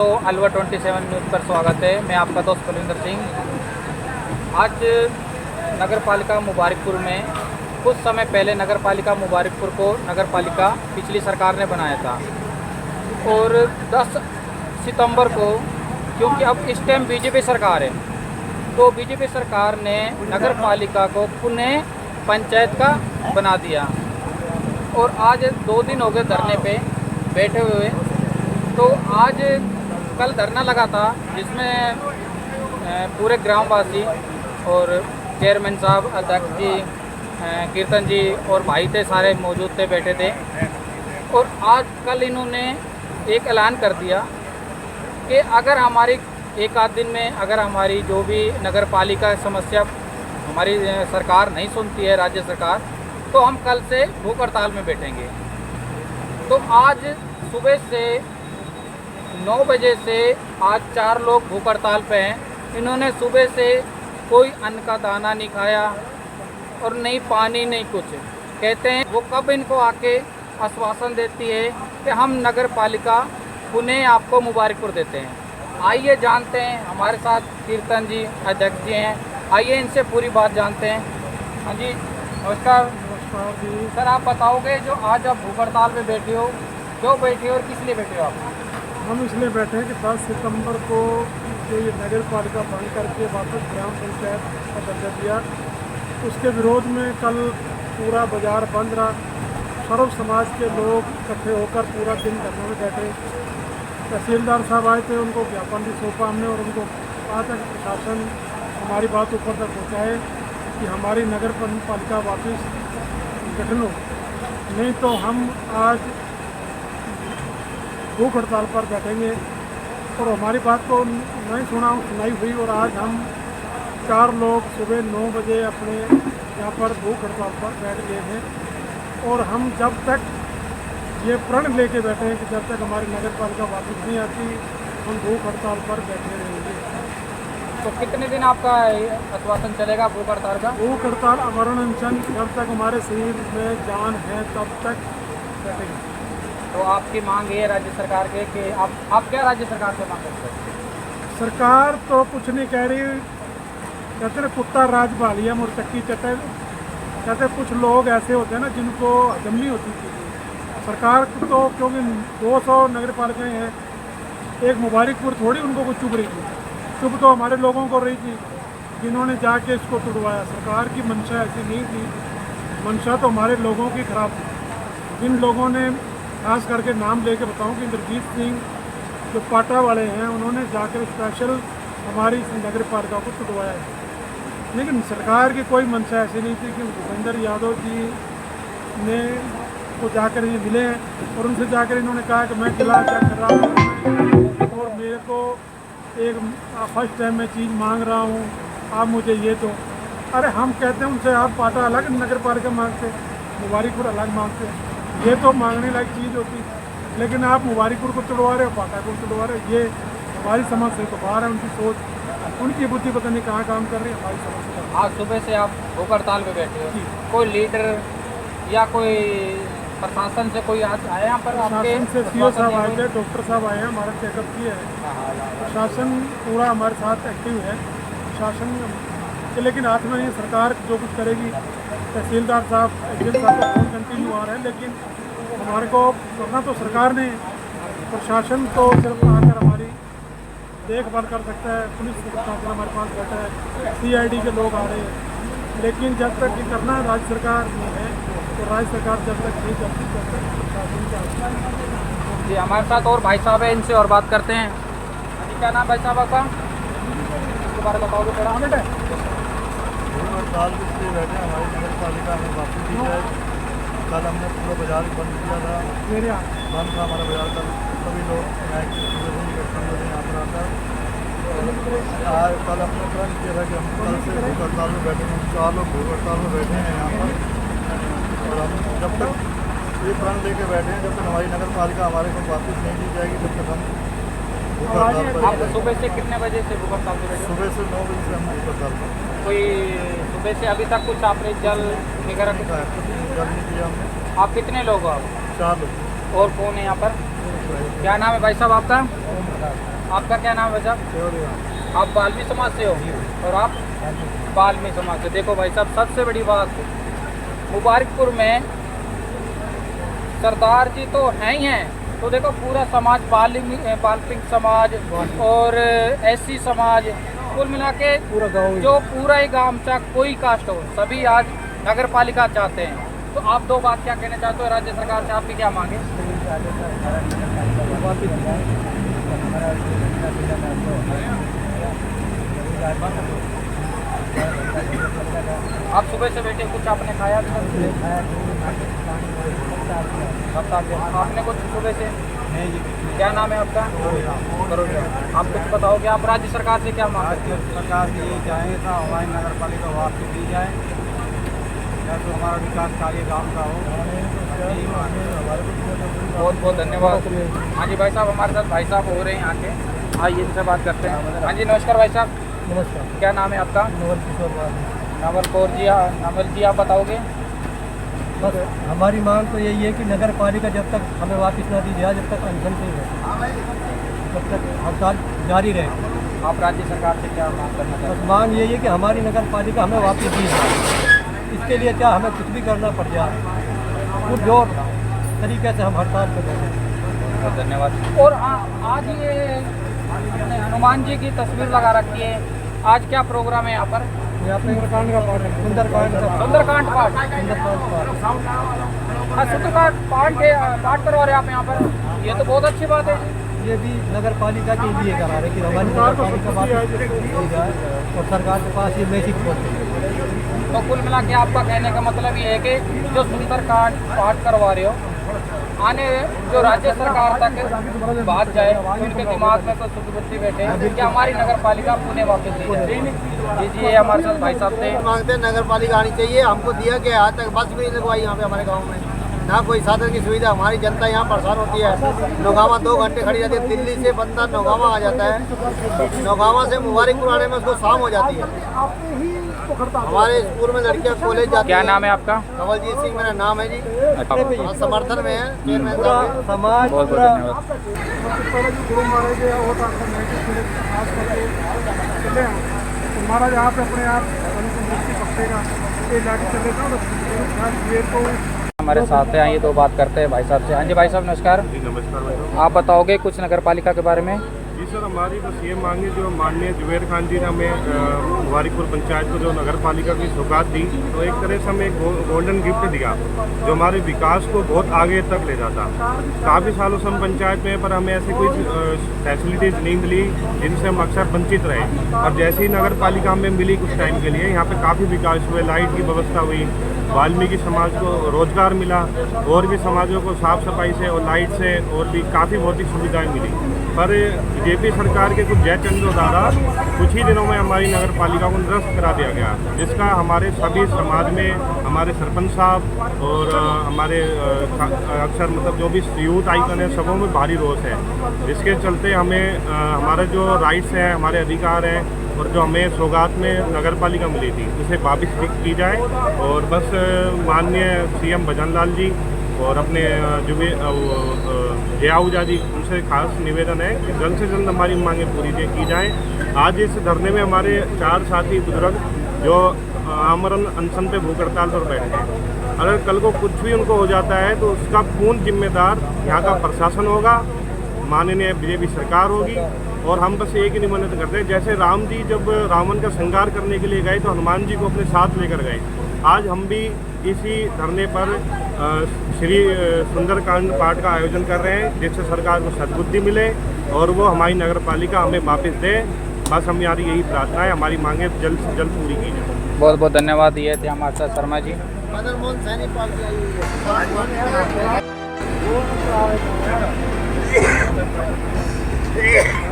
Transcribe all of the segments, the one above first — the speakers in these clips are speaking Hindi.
तो अलवर 27 न्यूज़ पर स्वागत है। मैं आपका दोस्त कुलविंदर सिंह। आज नगर पालिका मुबारकपुर में कुछ समय पहले नगर पालिका मुबारकपुर को नगर पालिका पिछली सरकार ने बनाया था और 10 सितंबर को, क्योंकि अब इस टाइम बीजेपी सरकार है, तो बीजेपी सरकार ने नगर पालिका को पुनः पंचायत का बना दिया और आज 2 दिन हो गए धरने पे बैठे हुए। तो आज कल धरना लगा था जिसमें पूरे ग्रामवासी और चेयरमैन साहब, अध्यक्ष जी, कीर्तन जी और भाई थे, सारे मौजूद थे, बैठे थे। और आज कल इन्होंने एक ऐलान कर दिया कि अगर हमारी एक आध दिन में अगर हमारी जो भी नगर पालिका समस्या हमारी सरकार नहीं सुनती है, राज्य सरकार, तो हम कल से भूख हड़ताल में बैठेंगे। तो आज सुबह से 9 बजे से आज 4 लोग भूख हड़ताल पे हैं। इन्होंने सुबह से कोई अन्न का दाना नहीं खाया और नहीं पानी, नहीं कुछ। कहते हैं वो कब इनको आके आश्वासन देती है कि हम नगर पालिका पुनः आपको मुबारकपुर देते हैं। आइए जानते हैं, हमारे साथ कीर्तन जी, अध्यक्ष जी हैं। आइए इनसे पूरी बात जानते हैं। हाँ जी, नमस्कार। नमस्कार जी। सर, आप बताओगे जो आज आप भूख हड़ताल पे बैठे हो, क्यों बैठे हो और किस लिए बैठे हो आप? हम इसलिए बैठे हैं कि 10 सितंबर को जो ये नगर पालिका बंद करके वापस ग्राम पंचायत का दर्जा दिया, उसके विरोध में कल पूरा बाजार बंद रहा। सर्व समाज के लोग इकट्ठे होकर पूरा दिन धरने में बैठे। तहसीलदार साहब आए थे, उनको ज्ञापन भी सौंपा हमने और उनको कहा था कि प्रशासन हमारी बात ऊपर तक पहुँचाए कि हमारी नगर पालिका वापस गठन हो, नहीं तो हम आज भूख हड़ताल पर बैठेंगे। और हमारी बात को नहीं सुनाई हुई और आज हम 4 लोग सुबह 9 बजे अपने यहाँ पर भूख हड़ताल पर बैठ गए हैं। और हम जब तक ये प्रण लेके बैठे हैं कि जब तक हमारी नगर पालिका वापस नहीं आती, हम भूख हड़ताल पर बैठे रहेंगे। तो कितने दिन आपका आश्वासन चलेगा भूख हड़ताल का? भूख हड़ताल अमरण अनशन, जब तक हमारे शरीर में जान है तब तक बैठेंगे। तो आपकी मांग ये है राज्य सरकार के कि आप क्या राज्य सरकार से मांग करते हैं? सरकार तो कुछ नहीं कह रही, कहते हैं कुत्ता राज भालिया मुर्चक्की चटे। कहते कुछ लोग ऐसे होते हैं ना जिनको हजम नहीं होती चीज़ें। सरकार तो क्योंकि 200 नगर पालिकाएँ हैं, एक मुबारकपुर थोड़ी उनको कुछ चुभ रही थी। चुभ तो हमारे लोगों को रही थी जिन्होंने जाके इसको तुड़वाया। सरकार की मंशा ऐसी नहीं थी, मंशा तो हमारे लोगों की खराब थी। जिन लोगों ने, खास करके नाम लेके बताऊं कि इंद्रजीत सिंह जो पाटा वाले हैं, उन्होंने जाकर स्पेशल हमारी नगर पालिका को तुड़वाया है। लेकिन सरकार की कोई मंशा ऐसी नहीं थी कि भूपेंद्र यादव जी ने को जाकर ये मिले हैं और उनसे जाकर इन्होंने कहा कि मैं किला चेक कर रहा हूँ और मेरे को एक फर्स्ट टाइम मैं चीज़ मांग रहा हूँ, आप मुझे ये दो। अरे हम कहते हैं उनसे, आप पाटा अलग नगर पालिका मांगते, मुबारकपुर अलग मांगते, ये तो मांगने लायक चीज़ होती। लेकिन आप मुबारकपुर को तोड़वा रहे हो, पाटा को तोड़वा रहे हो। ये हमारी समझ से तो बाहर है। उनकी सोच, उनकी बुद्धि पता नहीं कहाँ काम कर रही है, हमारी समझ से। आज सुबह से आप भूख हड़ताल पे बैठे हो, कोई लीडर या कोई प्रशासन से कोई आया यहाँ पर? प्रशासन से सीओ साहब आए थे, डॉक्टर साहब आए हैं, हमारा चेकअप किया है। प्रशासन पूरा हमारे साथ एक्टिव है। प्रशासन के लेकिन हाथ में नहीं, सरकार जो कुछ करेगी। तहसीलदार साहब, एसडीएम साहब का फोन कंटिन्यू आ रहा है, लेकिन हमारे को करना तो सरकार ने। प्रशासन तो सिर्फ आकर हमारी देखभाल कर सकता है। पुलिस प्रशासन हमारे पास बैठा है, CID के लोग आ रहे हैं, लेकिन जब तक ये करना है राज्य सरकार में है, तो राज्य सरकार जब तक नहीं करती तब तक प्रशासन का। जी, हमारे साथ और भाई साहब है, इनसे और बात करते हैं। जी, क्या नाम भाई साहब आपका? इसके बारे में बताओगे थोड़ा? मिनट है। हड़ताल इसलिए बैठे हैं, हमारी नगर पालिका हमें वापस दी जाए। कल हमने पूरा बाजार बंद किया था, मेरे यहाँ बंद था हमारा बाजार। कल सभी लोग यहाँ पर आकर आज कल हमने प्रण किया था कि हम कल से भूख हड़ताल में बैठे हैं। 4 लोग भूख हड़ताल में बैठे हैं यहाँ पर। और हम जब तक ये प्रण लेके बैठे हैं, जब तक हमारी नगर पालिका हमारे को वापस नहीं दी जाएगी, तब तक हम भूख हड़ताल पर। आप सुबह से कितने बजे से भूख हड़ताल पे बैठे हो? सुबह से 9 बजे से हम भूख हड़ताल पर। कोई सुबह से अभी तक कुछ आपने जल वगैरह कुछ? जल नहीं दिया हमने। आप कितने लोग हो? 4 लोग। और कौन है यहाँ पर? क्या नाम है भाई साहब आपका? ओम प्रकाश। आपका क्या नाम है साहब? आप बाल्मी समाज से हो और आप बाल्मी समाज से। देखो भाई साहब, सबसे बड़ी बात मुबारकपुर में सरदार जी तो हैं ही हैं, तो देखो पूरा समाज बाल्मिक समाज और एससी समाज, कुल मिला के पूरा गाँव जो पूरा ही गांव का कोई कास्ट हो, सभी आज नगर पालिका चाहते हैं। तो आप दो बात क्या कहना चाहते हो राज्य सरकार से, आपकी क्या मांगे? आप सुबह से बैठे, कुछ आपने खाया? आपने कुछ सुबह से? क्या नाम है आपका? करोड़िया। आप कुछ बताओगे, आप राज्य सरकार से क्या मांगते हैं? सरकार से यही चाहेंगे था हमारी नगर पालिका वापस दी जाए, या तो हमारा विकास कार्य गाँव का हो। बहुत बहुत धन्यवाद। हाँ जी भाई साहब, हमारे साथ भाई साहब हो रहे हैं यहाँ के, आइए इनसे बात करते हैं। हाँ जी नमस्कार भाई साहब। नमस्कार। क्या नाम है आपका? नवल किशोर बाबू। नवल कौर जी। नवल जी आप बताओगे? बस हमारी मांग तो यही है कि नगर पालिका जब तक हमें वापस ना दी जाए, जब तक अनशन पे रहे, तब तक हड़ताल जारी रहे। आप राज्य सरकार से क्या मांग करना चाहते बस मांग यही है कि हमारी नगर पालिका हमें वापस दी जाए। इसके लिए क्या हमें कुछ भी करना पड़ जाए, कुछ जोर तरीके से हम हड़ताल पर बैठे। हैं? बहुत धन्यवाद। और आज ये हनुमान जी की तस्वीर लगा रखी है, आज क्या प्रोग्राम है यहाँ पर? यहाँ पे सुंदरकांड का पाठ है। सुंदरकांड पाठ। सुंदरकांड पाठ। हाँ, सुंदरकांड पाठ करवा रहे आप यहाँ पर, ये तो बहुत अच्छी बात है। ये भी नगर पालिका के लिए करा रहे कि हमारी नगर पालिका वापस दी जाए और सरकार के पास ये मैसेज पहुँचे। तो कुल मिला के आपका कहने का मतलब ये है कि जो सुंदरकांड पाठ करवा रहे हो, आने जो राज्य सरकार तक बात जाए, उनके दिमाग में तो सुबुद्धि बैठे कि हमारी नगर पालिका पुणे वापस दी जाए। जी ये हमारे साथ भाई साहब थे। मांगते हैं नगर पालिका आनी चाहिए। हमको दिया गया आज तक बस भी नहीं लगवाई यहाँ पे हमारे गांव में, ना कोई साधन की सुविधा। हमारी जनता यहाँ परेशान होती है। नौगावा 2 घंटे खड़ी रहती है। दिल्ली से बंदा नौगावा आ जाता है, नौगावा से मुबारकपुर आने में उसको शाम हो जाती है। हमारे स्कूल में लड़कियाँ कॉलेज जाती क्या है। नाम है आपका? कवलजीत सिंह मेरा नाम है जी। अच्छा, समर्थन में है चेयरमैन पूरा साहब। समाज बहुत बहुत पूरा धन्यवाद। सबसे पहले जो गुरु महाराज है वो तो खास करके चले हैं, तो महाराज यहाँ पे अपने आप तंदुरुस्ती बख्शेगा, ये लाके चलेगा। और ये तो हमारे साथ हैं, आइए दो बात करते हैं भाई साहब से। हाँ जी भाई साहब नमस्कार। जी नमस्कार भाई। आप बताओगे कुछ नगर पालिका के बारे में? जी सर, हमारी बस ये मांग है, जो माननीय जुबेर खान जी ने हमें मुबारकपुर पंचायत को जो नगर पालिका की सौगात दी, तो एक तरह से हमें एक गोल्डन गिफ्ट दिया जो हमारे विकास को बहुत आगे तक ले जाता। काफ़ी सालों से हम पंचायत में, पर हमें ऐसी कोई फैसिलिटीज़ नहीं मिली जिनसे हम अक्सर वंचित रहे। और जैसे ही नगर पालिका हमें मिली कुछ टाइम के लिए, यहाँ पे काफ़ी विकास हुए, लाइट की व्यवस्था हुई, वाल्मीकि समाज को रोजगार मिला, और भी समाजों को साफ सफाई से और लाइट से और भी काफ़ी भौतिक सुविधाएं मिली। पर बीजेपी सरकार के कुछ जय चंद्र द्वारा कुछ ही दिनों में हमारी नगर पालिका को निरस्त करा दिया गया, जिसका हमारे सभी समाज में, हमारे सरपंच साहब और हमारे अक्सर मतलब जो भी यूथ आइकन है, सबों में भारी रोष है। जिसके चलते हमें हमारे जो राइट्स हैं, हमारे अधिकार हैं, और जो हमें सौगात में नगर पालिका मिली थी, उसे वापस की जाए। और बस माननीय सीएम भजन लाल जी और अपने जया आहूजा जी, उनसे खास निवेदन है कि जल्द से जल्द हमारी मांगें पूरी की जाएँ। आज इस धरने में हमारे 4 साथी बुजुर्ग जो आमरण अनशन पे भूख हड़ताल पर बैठे हैं, अगर कल को कुछ भी उनको हो जाता है तो उसका पूर्ण जिम्मेदार यहाँ का प्रशासन होगा, माननीय बीजेपी सरकार होगी। और हम बस एक ही निमंत्रण करते हैं, जैसे राम जी जब रावण का संहार करने के लिए गए तो हनुमान जी को अपने साथ लेकर गए, आज हम भी इसी धरने पर श्री सुंदरकांड पाठ का आयोजन कर रहे हैं, जिससे सरकार को सद्बुद्धि मिले और वो हमारी नगर पालिका हमें वापस दे। बस हमारी यही प्रार्थना है, हमारी मांगें जल्द से जल्द पूरी की जाए। बहुत बहुत धन्यवाद। ये थे हमारे साथ शर्मा जी। मदन मोहन सैनी पार्टी आई हुई है।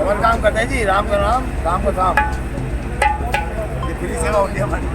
और काम करते हैं जी, राम का नाम, काम का काम। ये फ्री सेवा होती है हमारी।